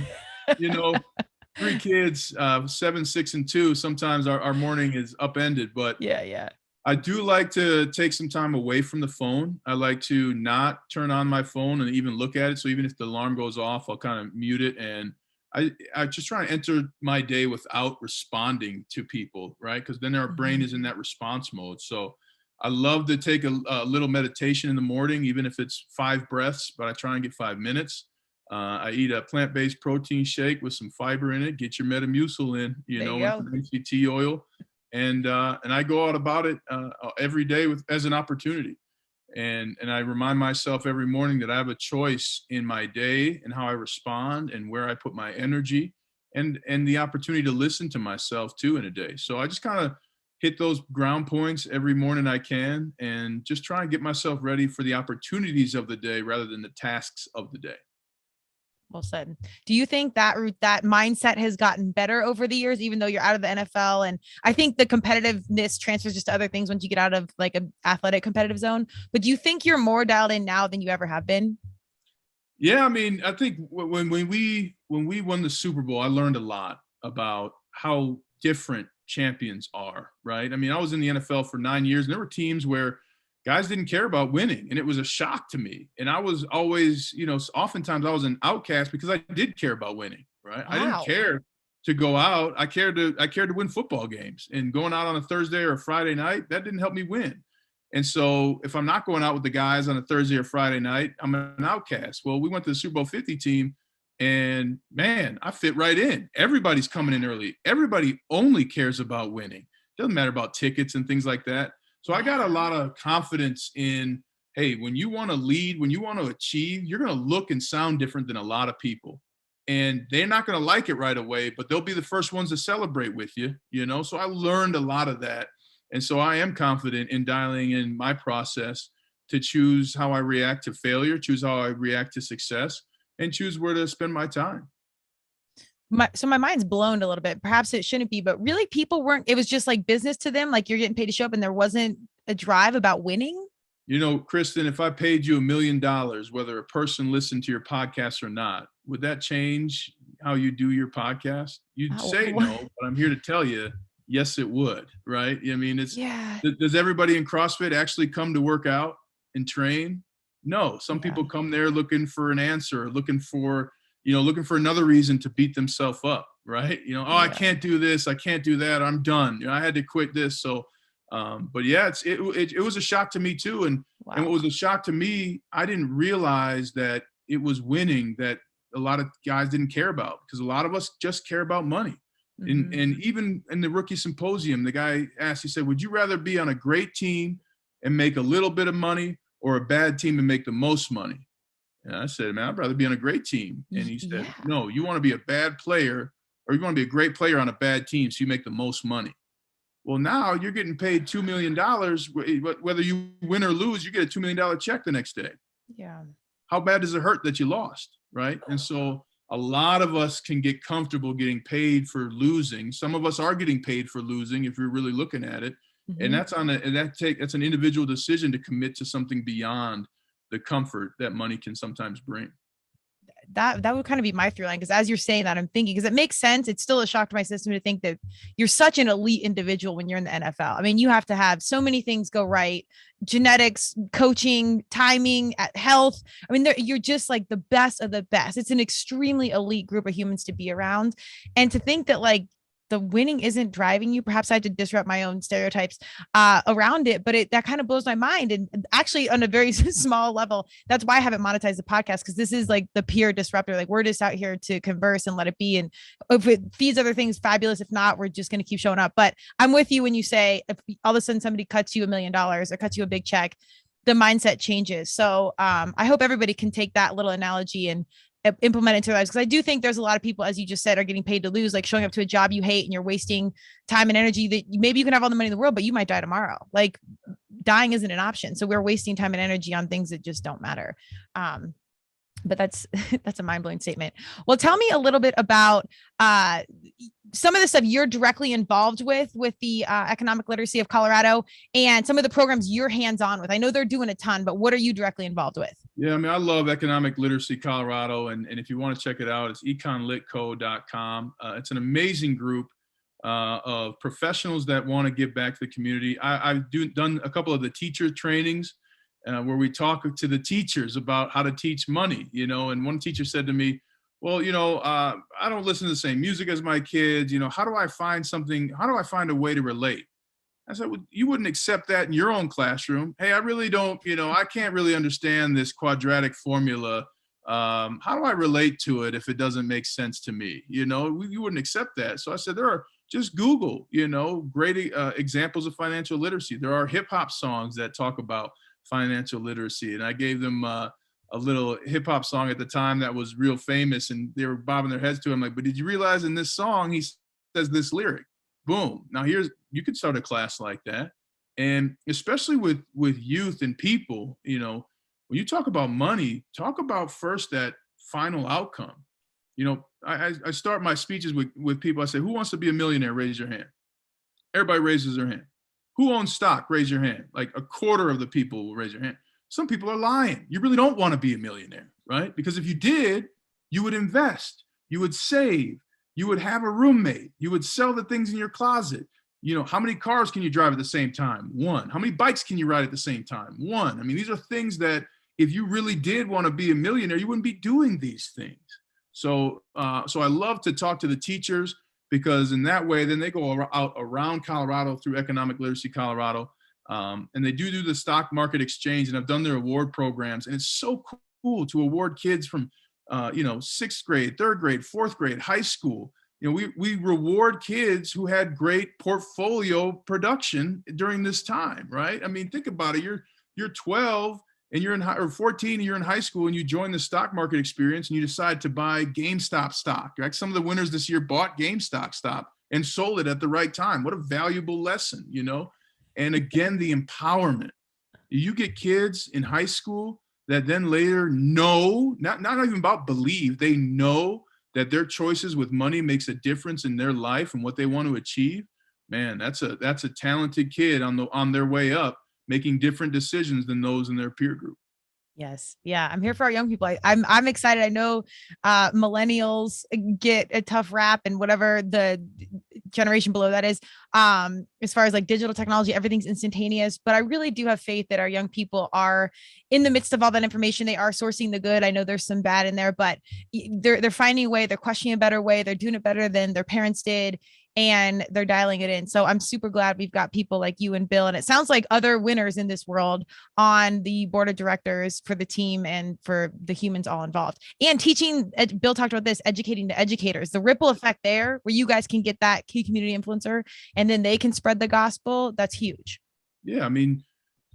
kids, 7, 6, and 2. Sometimes our morning is upended, but yeah. I do like to take some time away from the phone. I like to not turn on my phone and even look at it. So even if the alarm goes off, I'll kind of mute it. And I just try to enter my day without responding to people, right? Because then our brain is in that response mode. So I love to take a little meditation in the morning, even if it's 5 breaths, but I try and get 5 minutes. I eat a plant-based protein shake with some fiber in it. Get your Metamucil in, with MCT oil. And I go out about it every day as an opportunity. And I remind myself every morning that I have a choice in my day and how I respond and where I put my energy and the opportunity to listen to myself too in a day. So I just kind of hit those ground points every morning I can and just try and get myself ready for the opportunities of the day rather than the tasks of the day. Well said. Do you think that mindset has gotten better over the years, even though you're out of the NFL? And I think the competitiveness transfers just to other things once you get out of like an athletic competitive zone. But do you think you're more dialed in now than you ever have been? Yeah, I mean, I think when we won the Super Bowl, I learned a lot about how different champions are, right? I mean, I was in the NFL for 9 years, and there were teams where guys didn't care about winning, and it was a shock to me. And I was always, oftentimes I was an outcast because I did care about winning, right? I didn't Wow. care to go out. I cared to win football games, and going out on a Thursday or a Friday night, that didn't help me win. And so if I'm not going out with the guys on a Thursday or Friday night, I'm an outcast. Well, we went to the Super Bowl 50 team, and man, I fit right in. Everybody's coming in early. Everybody only cares about winning. Doesn't matter about tickets and things like that. So I got a lot of confidence in, hey, when you want to lead, when you want to achieve, you're going to look and sound different than a lot of people. And they're not going to like it right away, but they'll be the first ones to celebrate with you, So I learned a lot of that. And so I am confident in dialing in my process to choose how I react to failure, choose how I react to success, and choose where to spend my time. So my mind's blown a little bit. Perhaps it shouldn't be, but really it was just like business to them. Like you're getting paid to show up and there wasn't a drive about winning. Kristen, if I paid you $1 million, whether a person listened to your podcast or not, would that change how you do your podcast? You'd say no, but I'm here to tell you, yes, it would, right? I mean, does everybody in CrossFit actually come to work out and train? No, some people come there looking for an answer, looking for another reason to beat themselves up, right? I can't do this, I can't do that, I'm done. I had to quit this. So, but yeah, it was a shock to me too. And what was a shock to me, I didn't realize that it was winning that a lot of guys didn't care about, because a lot of us just care about money. Mm-hmm. And even in the rookie symposium, the guy asked, he said, would you rather be on a great team and make a little bit of money, or a bad team and make the most money? And I said, man, I'd rather be on a great team. And he said, no, you want to be a bad player, or you want to be a great player on a bad team so you make the most money. Well, now you're getting paid $2 million. Whether you win or lose, you get a $2 million check the next day. Yeah. How bad does it hurt that you lost, right? And so a lot of us can get comfortable getting paid for losing. Some of us are getting paid for losing if you're really looking at it. Mm-hmm. And that's an individual decision to commit to something beyond the comfort that money can sometimes bring. That would kind of be my through line, because as you're saying that, I'm thinking, because it makes sense. It's still a shock to my system to think that you're such an elite individual when you're in the NFL. I mean, you have to have so many things go right: genetics, coaching, timing, health. I mean, you're just like the best of the best. It's an extremely elite group of humans to be around. And to think that like the winning isn't driving you. Perhaps I had to disrupt my own stereotypes around it, but that kind of blows my mind. And actually on a very small level, that's why I haven't monetized the podcast, because this is like the peer disruptor. Like we're just out here to converse and let it be. And if it feeds other things, fabulous. If not, we're just going to keep showing up. But I'm with you when you say, if all of a sudden somebody cuts you $1 million or cuts you a big check, the mindset changes. So I hope everybody can take that little analogy and implement into their lives, because I do think there's a lot of people, as you just said, are getting paid to lose, like showing up to a job you hate and you're wasting time and energy that maybe you can have all the money in the world, but you might die tomorrow. Like dying isn't an option. So we're wasting time and energy on things that just don't matter. But that's a mind-blowing statement. Well, tell me a little bit about some of the stuff you're directly involved with the Economic Literacy of Colorado, and some of the programs you're hands-on with. I know they're doing a ton, but what are you directly involved with? Yeah, I mean, I love Economic Literacy Colorado, and if you want to check it out, it's EconLitCo.com. It's an amazing group of professionals that want to give back to the community. I've done a couple of the teacher trainings where we talk to the teachers about how to teach money, and one teacher said to me, well, I don't listen to the same music as my kids. How do I find a way to relate? I said, well, you wouldn't accept that in your own classroom. Hey, I really don't, I can't really understand this quadratic formula. How do I relate to it if it doesn't make sense to me? You wouldn't accept that. So I said, just Google, great examples of financial literacy. There are hip hop songs that talk about financial literacy. And I gave them a little hip hop song at the time that was real famous, and they were bobbing their heads to it. I'm like, but did you realize in this song, he says this lyric? Boom. Now you could start a class like that. And especially with youth and people, when you talk about money, talk about first that final outcome. I start my speeches with people. I say, who wants to be a millionaire? Raise your hand. Everybody raises their hand. Who owns stock? Raise your hand. Like a quarter of the people will raise your hand. Some people are lying. You really don't want to be a millionaire, right? Because if you did, you would invest, you would save, You would have a roommate. You would sell the things in your closet. You know, how many cars can you drive at the same time? One. How many bikes can you ride at the same time? One. I mean, these are things that if you really did want to be a millionaire, you wouldn't be doing these things. So I love to talk to the teachers, because in that way, then they go out around Colorado through Economic Literacy Colorado, and they do the stock market exchange, and I've done their award programs, and it's so cool to award kids from, sixth grade, third grade, fourth grade, high school. You know, we reward kids who had great portfolio production during this time, right? I mean, think about it. You're 12 and you're or 14 and you're in high school, and you join the stock market experience and you decide to buy GameStop stock. Right? Some of the winners this year bought GameStop stock and sold it at the right time. What a valuable lesson, you know? And again, the empowerment. You get kids in high school that then later know, not even about believe, they know that their choices with money makes a difference in their life and what they want to achieve. Man, that's a talented kid on their way up, making different decisions than those in their peer group. Yes. Yeah. I'm here for our young people. I'm excited. I know millennials get a tough rap, and whatever the generation below that is, as far as like digital technology, everything's instantaneous, but I really do have faith that our young people are in the midst of all that information. They are sourcing the good. I know there's some bad in there, but they're finding a way, they're questioning a better way. They're doing it better than their parents did, and they're dialing it in. So I'm super glad we've got people like you and Bill, and it sounds like other winners in this world on the board of directors for the team and for the humans all involved. And teaching, Bill talked about this, educating the educators, the ripple effect there, where you guys can get that key community influencer and then they can spread the gospel. That's huge. Yeah. I mean,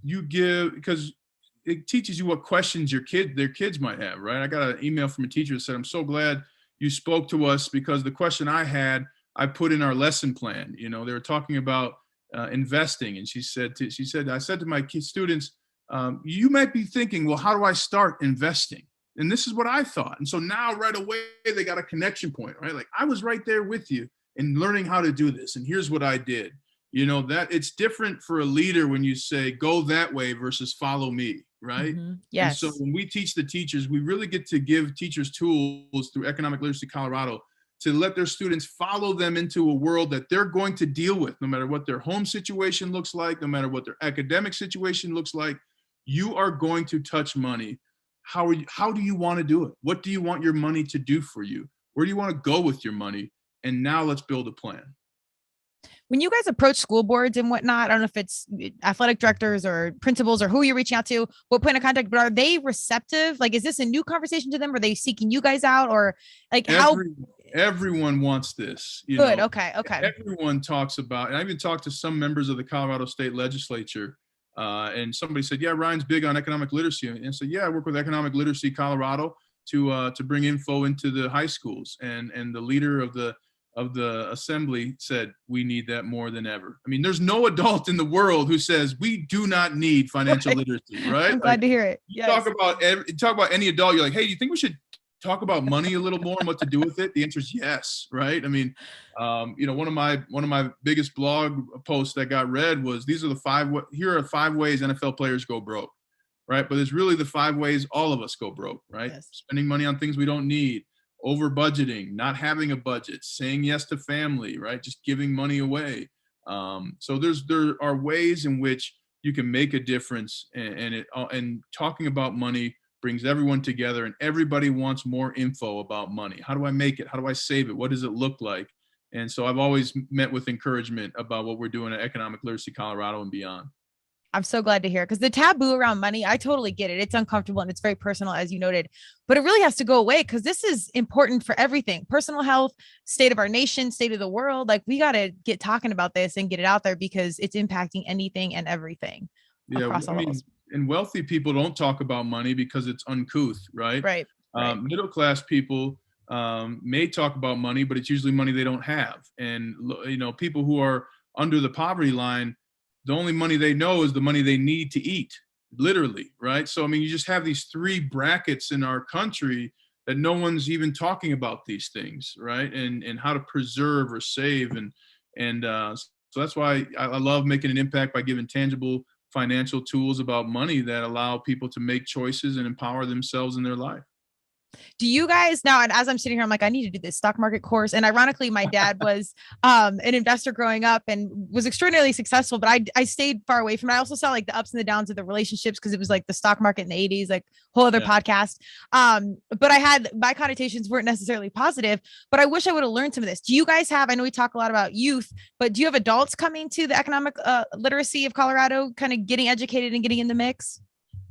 because it teaches you what questions their kids might have, right? I got an email from a teacher that said, I'm so glad you spoke to us, because the question I had, I put in our lesson plan. You know, they were talking about investing, and she said, I said to my students, you might be thinking, well, how do I start investing? And this is what I thought. And so now right away, they got a connection point, right? Like, I was right there with you in learning how to do this. And here's what I did. You know, that it's different for a leader when you say, go that way versus follow me, right? Mm-hmm. Yes. And so when we teach the teachers, we really get to give teachers tools through Economic Literacy Colorado to let their students follow them into a world that they're going to deal with, no matter what their home situation looks like, no matter what their academic situation looks like. You are going to touch money. How do you want to do it? What do you want your money to do for you? Where do you want to go with your money? And now let's build a plan. When you guys approach school boards and whatnot, I don't know if it's athletic directors or principals or who you're reaching out to, what point of contact, but are they receptive? Like, is this a new conversation to them? Are they seeking you guys out, or like Everyone wants this. Good. Okay. Everyone talks about, and I even talked to some members of the Colorado State Legislature, and somebody said, yeah, Ryan's big on economic literacy. And I said, yeah, I work with Economic Literacy Colorado to bring info into the high schools. And the leader of the assembly said, we need that more than ever. I mean, there's no adult in the world who says we do not need financial literacy, right? I'm glad to hear it. Yes. Talk about any adult. You're like, hey, do you think we should talk about money a little more and what to do with it? The answer is yes, right? I mean, one of my biggest blog posts that got read was, here are 5 ways NFL players go broke, right? But it's really the 5 ways all of us go broke, right? Yes. Spending money on things we don't need, over budgeting, not having a budget, saying yes to family, right? Just giving money away. So there are ways in which you can make a difference, and talking about money brings everyone together, and everybody wants more info about money. How do I make it? How do I save it? What does it look like? And so I've always met with encouragement about what we're doing at Economic Literacy Colorado and beyond. I'm so glad to hear, because the taboo around money, I totally get it. It's uncomfortable and it's very personal, as you noted, but it really has to go away, because this is important for everything: personal health, state of our nation, state of the world. Like, we got to get talking about this and get it out there, because it's impacting anything and everything across all levels. And wealthy people don't talk about money because it's uncouth, right? Right. Middle class people may talk about money, but it's usually money they don't have. And, people who are under the poverty line, the only money they know is the money they need to eat, literally, right? So, I mean, you just have these 3 brackets in our country that no one's even talking about these things, right? And how to preserve or save. So that's why I love making an impact by giving tangible financial tools about money that allow people to make choices and empower themselves in their life. Do you guys now, and as I'm sitting here, I'm like, I need to do this stock market course. And ironically, my dad was an investor growing up and was extraordinarily successful, but I stayed far away from it. I also saw like the ups and the downs of the relationships because it was like the stock market in the 80s, like whole other podcast. But I had my connotations weren't necessarily positive, but I wish I would have learned some of this. Do you guys have, I know we talk a lot about youth, but do you have adults coming to the economic literacy of Colorado, kind of getting educated and getting in the mix?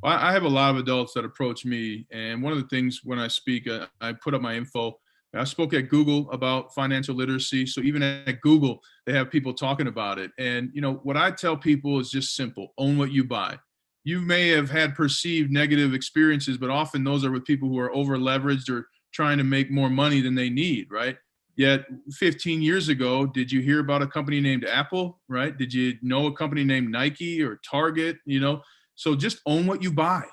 Well, I have a lot of adults that approach me, and one of the things when I speak, I put up my info. I spoke at Google about financial literacy, so even at Google, they have people talking about it. And what I tell people is just simple: own what you buy. You may have had perceived negative experiences, but often those are with people who are over leveraged or trying to make more money than they need, right? Yet 15 years ago, did you hear about a company named Apple, right? Did you know a company named Nike or Target, So just own what you buy.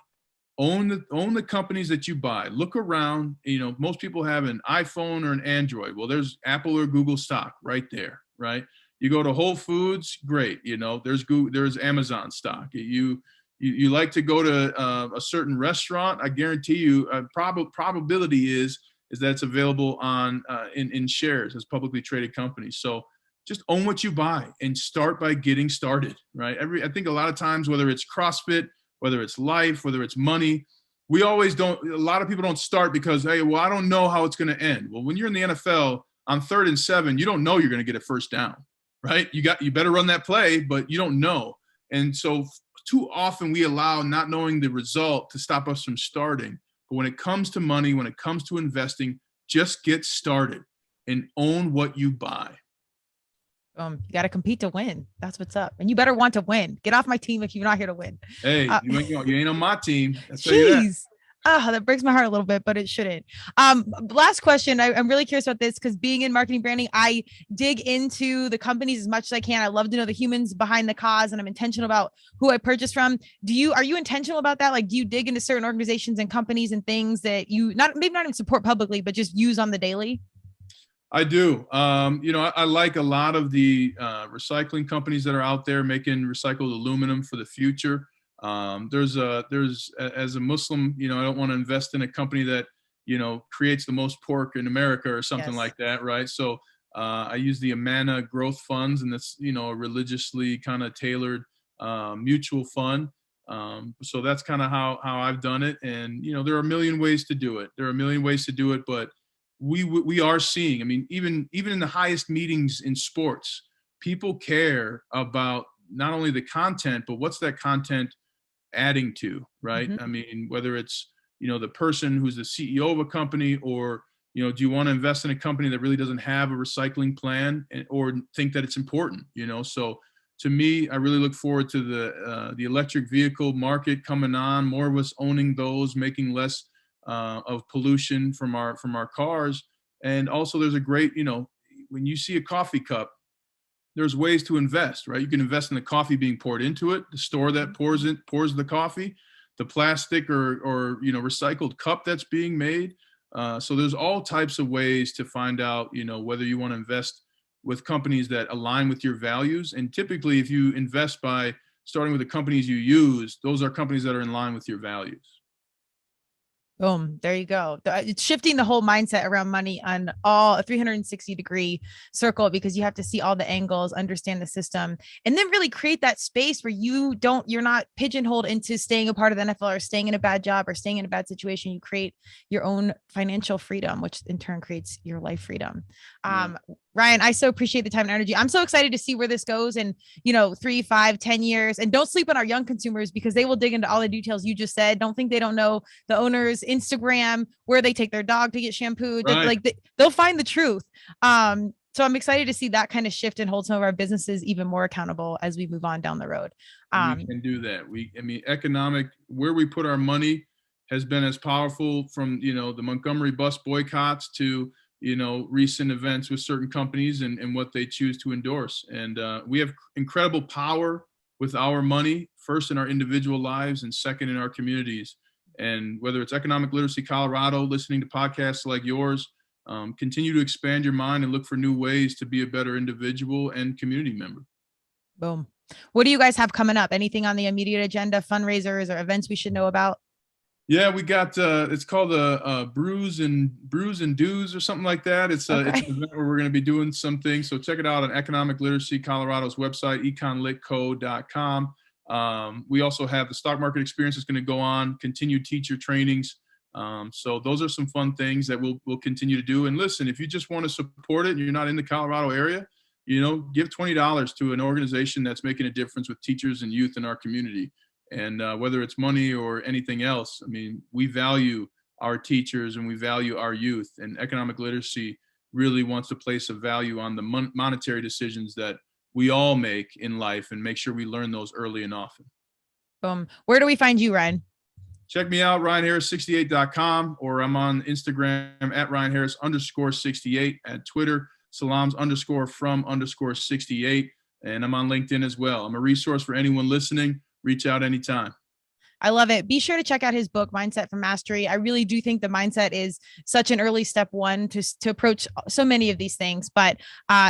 Own the companies that you buy. Look around. Most people have an iPhone or an Android. Well, there's Apple or Google stock right there, right? You go to Whole Foods, great. There's Amazon stock. You like to go to a certain restaurant. I guarantee you, probability is that it's available on in shares as publicly traded companies. So just own what you buy and start by getting started, right? I think a lot of times, whether it's CrossFit, whether it's life, whether it's money, a lot of people don't start because, hey, well, I don't know how it's going to end. Well, when you're in the NFL on 3rd and 7, you don't know you're going to get a first down, right? You better run that play, but you don't know. And so too often we allow not knowing the result to stop us from starting. But when it comes to money, when it comes to investing, just get started and own what you buy. You got to compete to win. That's what's up. And you better want to win. Get off my team if you're not here to win. Hey, you ain't on my team. Jeez. That breaks my heart a little bit, but it shouldn't. Last question. I'm really curious about this because being in marketing branding, I dig into the companies as much as I can. I love to know the humans behind the cause, and I'm intentional about who I purchase from. Are you intentional about that? Like, do you dig into certain organizations and companies and things that you maybe not even support publicly, but just use on the daily? I do. I like a lot of the recycling companies that are out there making recycled aluminum for the future. There's as a Muslim, I don't want to invest in a company that, creates the most pork in America or something like that. Right. So I use the Amana growth funds, and that's, a religiously kind of tailored mutual fund. So that's kind of how I've done it. And, there are a million ways to do it. But we are seeing, even in the highest meetings in sports, people care about not only the content, but what's that content adding to, right? Mm-hmm. Whether it's, the person who's the CEO of a company, or, do you want to invest in a company that really doesn't have a recycling plan or think that it's important, So to me, I really look forward to the electric vehicle market coming on, more of us owning those, making less of pollution from our cars. And also there's a great, when you see a coffee cup, there's ways to invest, right? You can invest in the coffee being poured into it, the store that pours the coffee, the plastic or recycled cup that's being made. So there's all types of ways to find out, whether you want to invest with companies that align with your values. And typically, if you invest by starting with the companies you use, those are companies that are in line with your values. Boom. There you go. It's shifting the whole mindset around money on a 360-degree circle, because you have to see all the angles, understand the system, and then really create that space where you're not pigeonholed into staying a part of the NFL or staying in a bad job or staying in a bad situation. You create your own financial freedom, which in turn creates your life freedom. Ryan, I so appreciate the time and energy. I'm so excited to see where this goes in, 3, 5, 10 years. And don't sleep on our young consumers, because they will dig into all the details you just said. Don't think they don't know the owner's Instagram, where they take their dog to get shampooed. Right. They'll find the truth. So I'm excited to see that kind of shift and hold some of our businesses even more accountable as we move on down the road. We can do that. Where we put our money has been as powerful, from, the Montgomery bus boycotts to, recent events with certain companies and what they choose to endorse. And we have incredible power with our money, first in our individual lives and second in our communities. And whether it's Economic Literacy Colorado, listening to podcasts like yours, continue to expand your mind and look for new ways to be a better individual and community member. Boom. What do you guys have coming up? Anything on the immediate agenda, fundraisers or events we should know about? Yeah, we got it's called Brews and Do's or something like that. It's an event where we're going to be doing some things. So check it out on Economic Literacy Colorado's website, econlitco.com. We also have the stock market experience is going to go on, continued teacher trainings. So those are some fun things that we'll continue to do. And listen, if you just want to support it and you're not in the Colorado area, give $20 to an organization that's making a difference with teachers and youth in our community. And whether it's money or anything else, I mean, we value our teachers and we value our youth, and economic literacy really wants to place a value on the monetary decisions that we all make in life and make sure we learn those early and often. Boom. Where do we find you, Ryan? Check me out, RyanHarris68.com, or I'm on Instagram at RyanHarris_68, at Twitter, Salams_from_68, and I'm on LinkedIn as well. I'm a resource for anyone listening. Reach out anytime. I love it. Be sure to check out his book, Mindset for Mastery. I really do think the mindset is such an early step one to approach so many of these things. But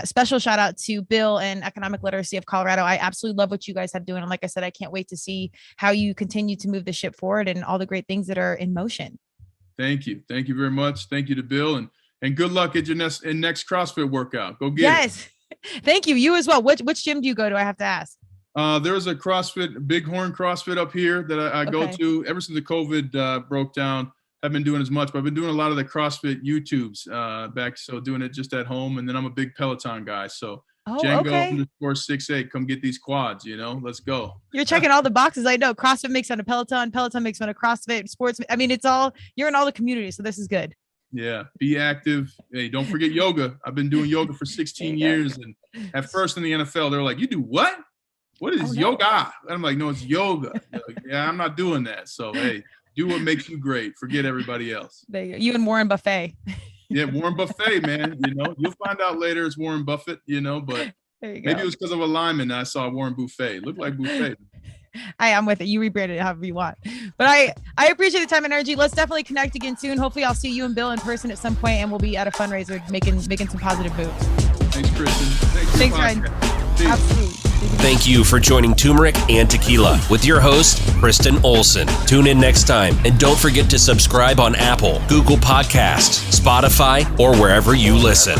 special shout out to Bill and Economic Literacy of Colorado. I absolutely love what you guys have doing. And like I said, I can't wait to see how you continue to move the ship forward and all the great things that are in motion. Thank you. Thank you very much. Thank you to Bill, and good luck at your next CrossFit workout. Go get it. Thank you. You as well. Which gym do you go to? I have to ask. There's a CrossFit, Bighorn CrossFit up here that I go to. Ever since the COVID broke down, I've been doing as much, but I've been doing a lot of the CrossFit YouTubes back. So doing it just at home. And then I'm a big Peloton guy. So Django_68, come get these quads, let's go. You're checking all the boxes. I know CrossFit makes fun of Peloton. Peloton makes fun of CrossFit sports. I mean, you're in all the communities. So this is good. Yeah. Be active. Hey, don't forget yoga. I've been doing yoga for 16 years. And at first in the NFL, they were like, you do what? What is yoga? And I'm like, no, it's yoga. Like, yeah, I'm not doing that. So, hey, do what makes you great. Forget everybody else. You and Warren Buffett. Yeah, Warren Buffett, man. You'll find out later it's Warren Buffett, but maybe it was because of a lineman that I saw Warren Buffett. Looked like Buffett. I'm with it. You rebrand it however you want. But I appreciate the time and energy. Let's definitely connect again soon. Hopefully I'll see you and Bill in person at some point, and we'll be at a fundraiser making some positive moves. Thanks, Kristen. Thanks, Ryan. Absolutely. Thank you for joining Turmeric and Tequila with your host, Kristen Olson. Tune in next time, and don't forget to subscribe on Apple, Google Podcasts, Spotify, or wherever you listen.